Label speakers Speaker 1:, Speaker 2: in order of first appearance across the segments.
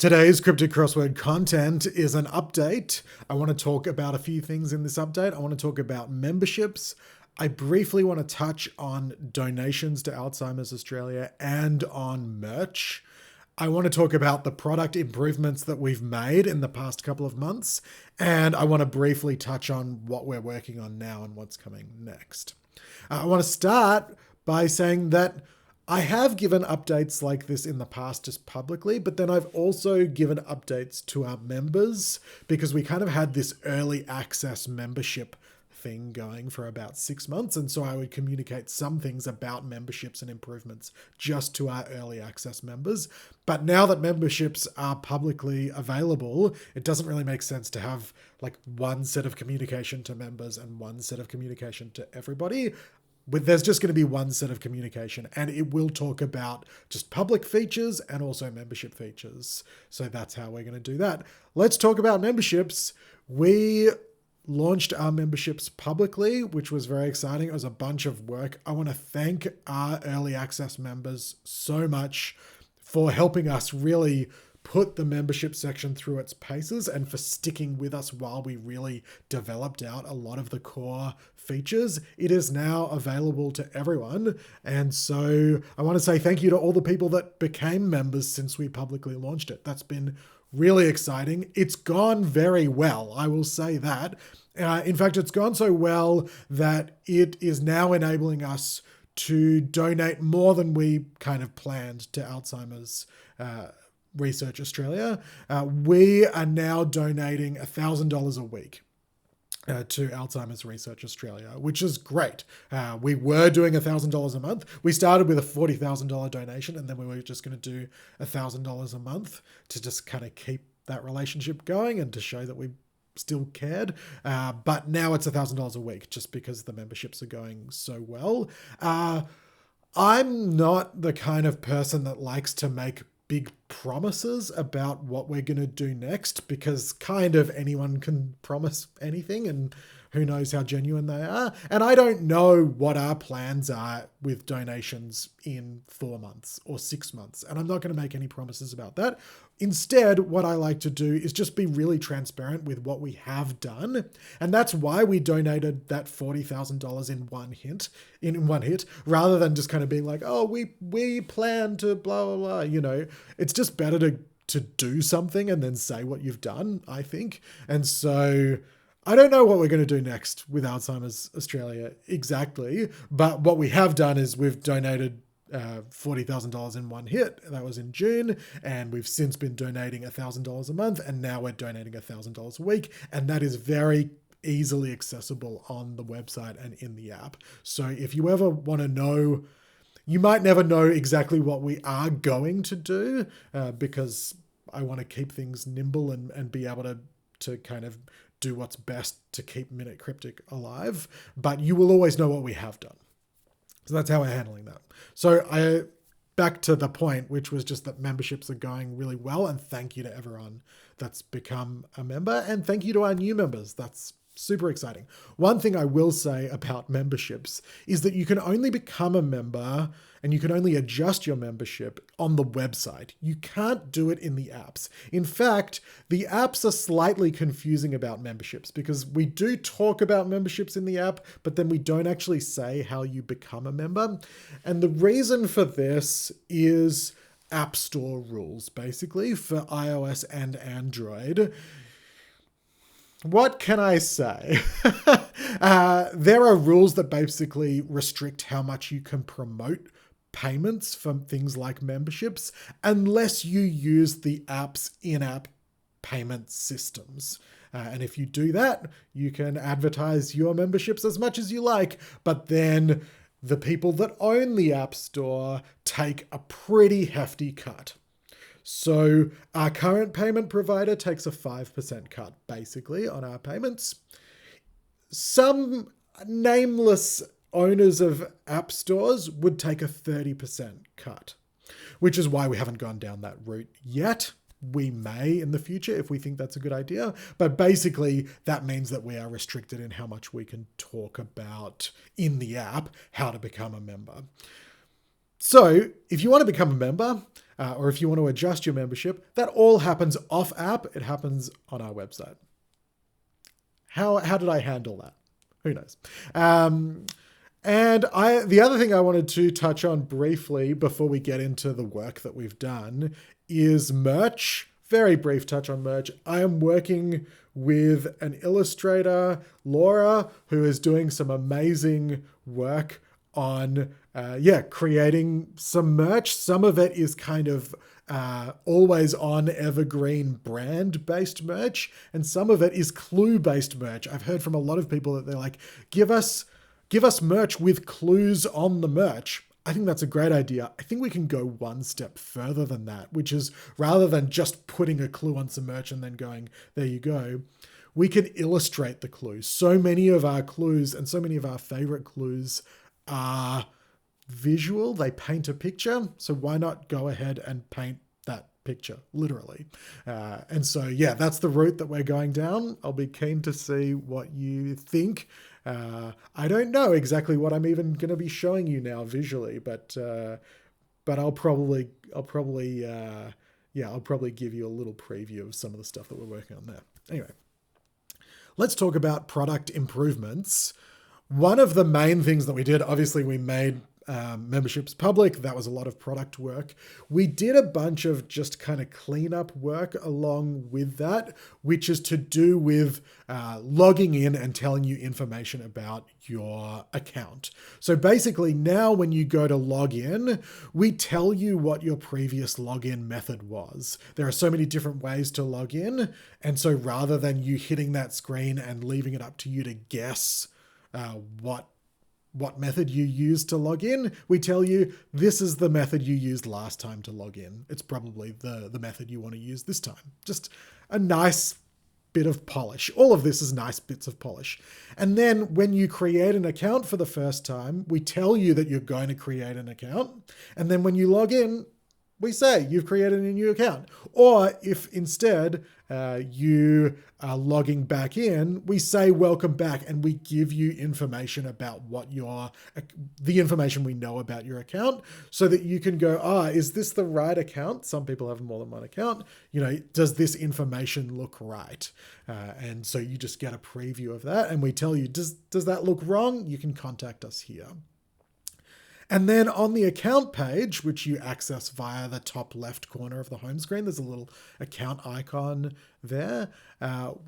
Speaker 1: Today's Cryptic Crossword content is an update. I want to talk about a few things in this update. I want to talk about memberships. I briefly want to touch on donations to Alzheimer's Australia and on merch. I want to talk about the product improvements that we've made in the past couple of months. And I want to briefly touch on what we're working on now and what's coming next. I want to start by saying that I have given updates like this in the past just publicly, but then I've also given updates to our members because we kind of had this early access membership thing going for about 6 months. And so I would communicate some things about memberships and improvements just to our early access members. But now that memberships are publicly available, it doesn't really make sense to have like one set of communication to members and one set of communication to everybody. There's just going to be one set of communication, and it will talk about just public features and also membership features. So that's how we're going to do that. Let's talk about memberships. We launched our memberships publicly, which was very exciting. It was a bunch of work. I want to thank our early access members so much for helping us really put the membership section through its paces and for sticking with us while we really developed out a lot of the core features. It is now available to everyone. And so I want to say thank you to all the people that became members since we publicly launched it. That's been really exciting. It's gone very well, I will say that. In fact, it's gone so well that it is now enabling us to donate more than we kind of planned to Alzheimer's Research Australia. We are now donating $1,000 a week to Alzheimer's Research Australia, which is great. We were doing $1,000 a month. We started with a $40,000 donation, and then we were just going to do $1,000 a month to just kind of keep that relationship going and to show that we still cared. But now it's $1,000 a week just because the memberships are going so well. I'm not the kind of person that likes to make big promises about what we're going to do next because kind of anyone can promise anything and who knows how genuine they are. And I don't know what our plans are with donations in 4 months or 6 months. And I'm not going to make any promises about that. Instead, what I like to do is just be really transparent with what we have done. And that's why we donated that $40,000 in one hit, rather than just kind of being like, oh, we plan to blah, blah, blah. You know, it's just better to do something and then say what you've done, I think. And so I don't know what we're going to do next with Alzheimer's Australia exactly, but what we have done is we've donated $40,000 in one hit. That was in June, and we've since been donating $1,000 a month, and now we're donating $1,000 a week, and that is very easily accessible on the website and in the app. So if you ever want to know, you might never know exactly what we are going to do because I want to keep things nimble and be able to kind of do what's best to keep Minute Cryptic alive, but you will always know what we have done. So that's how we're handling that. So back to the point, which was just that memberships are going really well, and thank you to everyone that's become a member, and thank you to our new members. That's super exciting. One thing I will say about memberships is that you can only become a member and you can only adjust your membership on the website. You can't do it in the apps. In fact, the apps are slightly confusing about memberships because we do talk about memberships in the app, but then we don't actually say how you become a member. And the reason for this is App Store rules, basically, for iOS and Android. What can I say? There are rules that basically restrict how much you can promote payments from things like memberships unless you use the app's in-app payment systems. And if you do that, you can advertise your memberships as much as you like, but then the people that own the App Store take a pretty hefty cut. So our current payment provider takes a 5% cut, basically, on our payments. Some nameless owners of app stores would take a 30% cut, which is why we haven't gone down that route yet. We may in the future if we think that's a good idea. But basically, that means that we are restricted in how much we can talk about in the app how to become a member. So if you want to become a member, or if you want to adjust your membership, that all happens off app. It happens on our website. How did I handle that? Who knows? And the other thing I wanted to touch on briefly before we get into the work that we've done is merch. Very brief touch on merch. I am working with an illustrator, Laura, who is doing some amazing work on creating some merch. Some of it is kind of always on evergreen brand based merch, and some of it is clue based merch. I've heard from a lot of people that they're like, give us merch with clues on the merch. I think that's a great idea. I think we can go one step further than that, which is rather than just putting a clue on some merch and then going, there you go, we can illustrate the clues. So many of our clues and so many of our favorite clues are visual. They paint a picture. So why not go ahead and paint that picture, literally? And so, yeah, that's the route that we're going down. I'll be keen to see what you think. I don't know exactly what I'm even going to be showing you now visually, but I'll probably give you a little preview of some of the stuff that we're working on there. Anyway, let's talk about product improvements. One of the main things that we did, obviously we made memberships public. That was a lot of product work. We did a bunch of just kind of cleanup work along with that, which is to do with logging in and telling you information about your account. So basically now when you go to log in, we tell you what your previous login method was. There are so many different ways to log in. And so rather than you hitting that screen and leaving it up to you to guess what method you used to log in, we tell you this is the method you used last time to log in. It's probably the method you want to use this time. Just a nice bit of polish. All of this is nice bits of polish. And then when you create an account for the first time, we tell you that you're going to create an account. And then when you log in, we say you've created a new account. Or if instead you are logging back in, we say welcome back, and we give you information about the information we know about your account, so that you can go, is this the right account? Some people have more than one account. Does this information look right? And so you just get a preview of that, and we tell you, does that look wrong? You can contact us here. And then on the account page, which you access via the top left corner of the home screen, there's a little account icon there.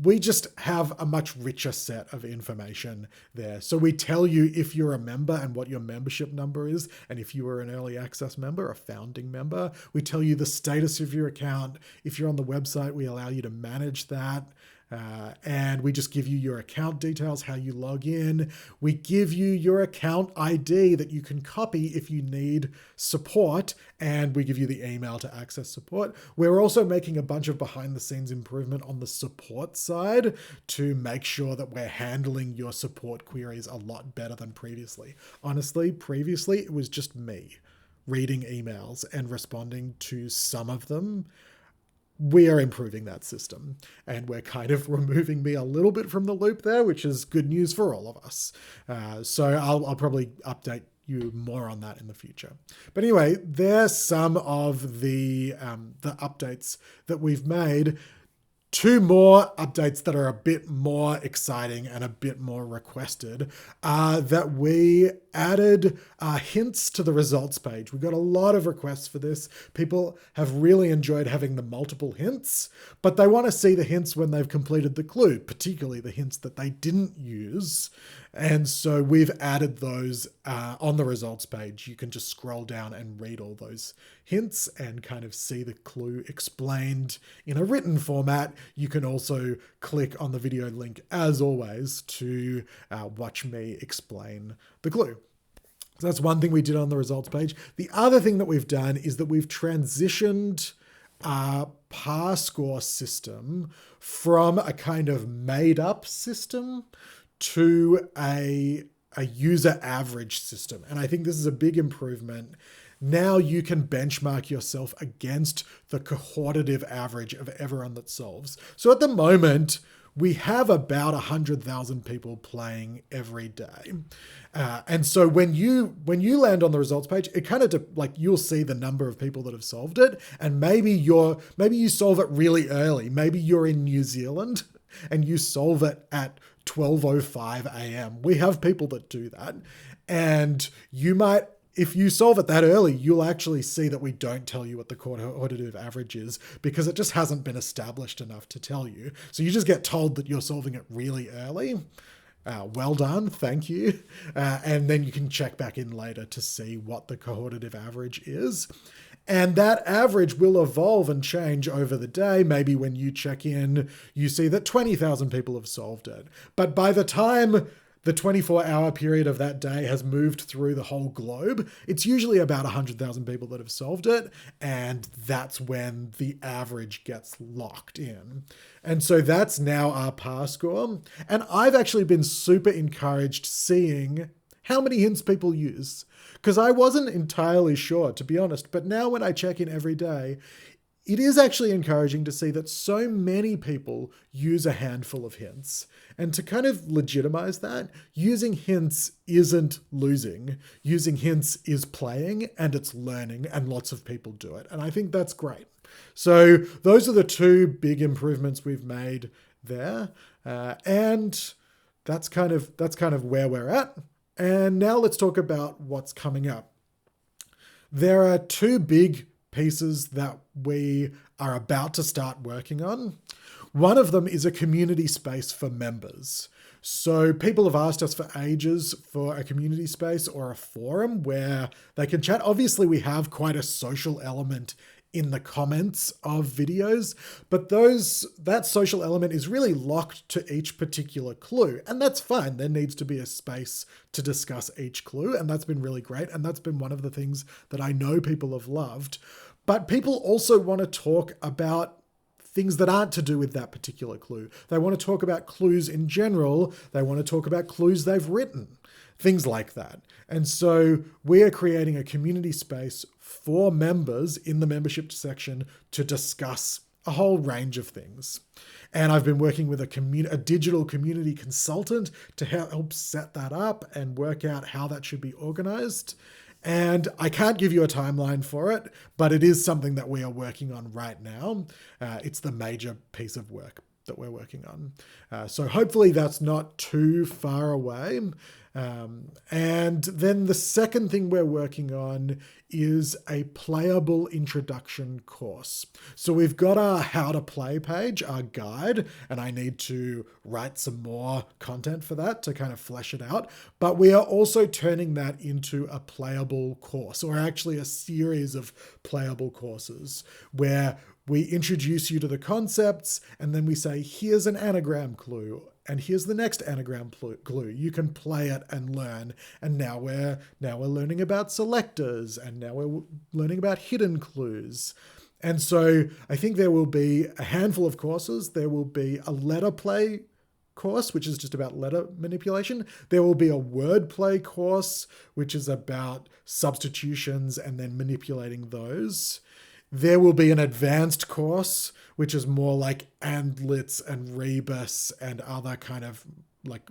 Speaker 1: We just have a much richer set of information there. So we tell you if you're a member and what your membership number is. And if you were an early access member, a founding member, we tell you the status of your account. If you're on the website, we allow you to manage that. And we just give you your account details, how you log in. We give you your account ID that you can copy if you need support, and we give you the email to access support. We're also making a bunch of behind the scenes improvement on the support side to make sure that we're handling your support queries a lot better than previously. Honestly, previously it was just me reading emails and responding to some of them. We are improving that system, and we're kind of removing me a little bit from the loop there, which is good news for all of us. So I'll probably update you more on that in the future. But anyway, there's some of the updates that we've made. Two more updates that are a bit more exciting and a bit more requested are that we added hints to the results page. We got a lot of requests for this. People have really enjoyed having the multiple hints, but they want to see the hints when they've completed the clue, particularly the hints that they didn't use. And so we've added those on the results page. You can just scroll down and read all those hints and kind of see the clue explained in a written format. You can also click on the video link, as always, to watch me explain the clue. So that's one thing we did on the results page. The other thing that we've done is that we've transitioned our par score system from a kind of made up system to a user average system. And I think this is a big improvement. Now you can benchmark yourself against the cohortative average of everyone that solves. So at the moment, we have about 100,000 people playing every day. And so when you land on the results page, it kind of like you'll see the number of people that have solved it, and maybe you solve it really early. Maybe you're in New Zealand and you solve it at 12:05 a.m. We have people that do that, and you might. If you solve it that early, you'll actually see that we don't tell you what the cohortative average is because it just hasn't been established enough to tell you. So you just get told that you're solving it really early. Well done, thank you. And then you can check back in later to see what the cohortative average is. And that average will evolve and change over the day. Maybe when you check in, you see that 20,000 people have solved it. But by the time the 24-hour period of that day has moved through the whole globe, it's usually about 100,000 people that have solved it, and that's when the average gets locked in. And so that's now our par score. And I've actually been super encouraged seeing how many hints people use, because I wasn't entirely sure, to be honest, but now when I check in every day, it is actually encouraging to see that so many people use a handful of hints. And to kind of legitimize that, using hints isn't losing. Using hints is playing and it's learning, and lots of people do it. And I think that's great. So those are the two big improvements we've made there. And that's kind of where we're at. And now let's talk about what's coming up. There are two big pieces that we are about to start working on. One of them is a community space for members. So people have asked us for ages for a community space or a forum where they can chat. Obviously, we have quite a social element in the comments of videos, but that social element is really locked to each particular clue, and that's fine. There needs to be a space to discuss each clue, and that's been really great, and that's been one of the things that I know people have loved. But people also want to talk about things that aren't to do with that particular clue. They want to talk about clues in general. They want to talk about clues they've written, things like that. And so we are creating a community space for members in the membership section to discuss a whole range of things. And I've been working with a digital community consultant to help set that up and work out how that should be organized. And I can't give you a timeline for it, but it is something that we are working on right now. It's the major piece of work that we're working on. So hopefully that's not too far away. And then the second thing we're working on is a Playable introduction course. So we've got our how to play page, our guide, and I need to write some more content for that to kind of flesh it out. But we are also turning that into a Playable course, or actually a series of Playable courses where we introduce you to the concepts and then we say, here's an anagram clue. And here's the next anagram clue. You can play it and learn. And now we're learning about selectors, and now we're learning about hidden clues. And so I think there will be a handful of courses. There will be a letter play course, which is just about letter manipulation. There will be a word play course, which is about substitutions and then manipulating those. There will be an advanced course, which is more like andlets and rebus and other kind of like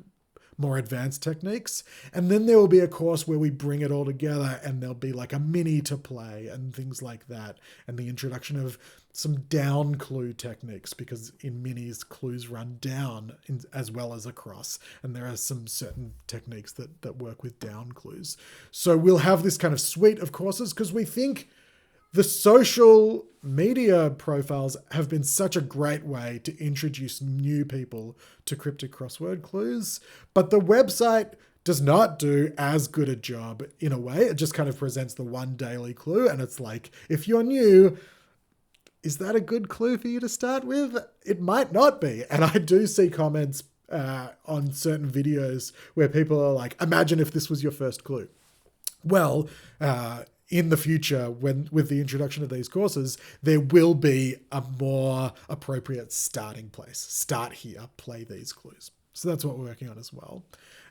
Speaker 1: more advanced techniques. And then there will be a course where we bring it all together, and there'll be like a mini to play and things like that. And the introduction of some down clue techniques, because in minis, clues run down as well as across. And there are some certain techniques that work with down clues. So we'll have this kind of suite of courses because we think the social media profiles have been such a great way to introduce new people to cryptic crossword clues, but the website does not do as good a job in a way. It just kind of presents the one daily clue, and it's like, if you're new, is that a good clue for you to start with? It might not be. And I do see comments on certain videos where people are like, imagine if this was your first clue. Well, in the future, with the introduction of these courses, there will be a more appropriate starting place. Start here, play these clues. So that's what we're working on as well.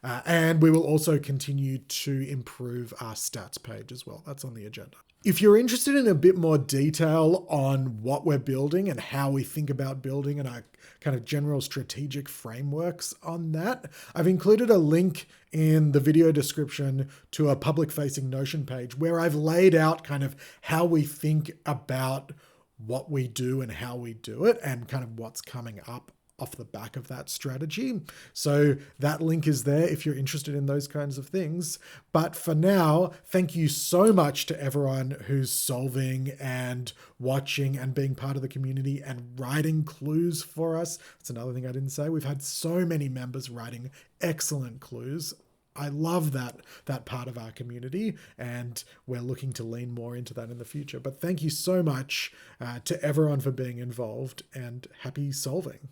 Speaker 1: And we will also continue to improve our stats page as well. That's on the agenda. If you're interested in a bit more detail on what we're building and how we think about building and our kind of general strategic frameworks on that, I've included a link in the video description to a public facing Notion page where I've laid out kind of how we think about what we do and how we do it and kind of what's coming up off the back of that strategy. So that link is there if you're interested in those kinds of things. But for now, thank you so much to everyone who's solving and watching and being part of the community and writing clues for us. That's another thing I didn't say. We've had so many members writing excellent clues. I love that part of our community, and we're looking to lean more into that in the future. But thank you so much to everyone for being involved, and happy solving.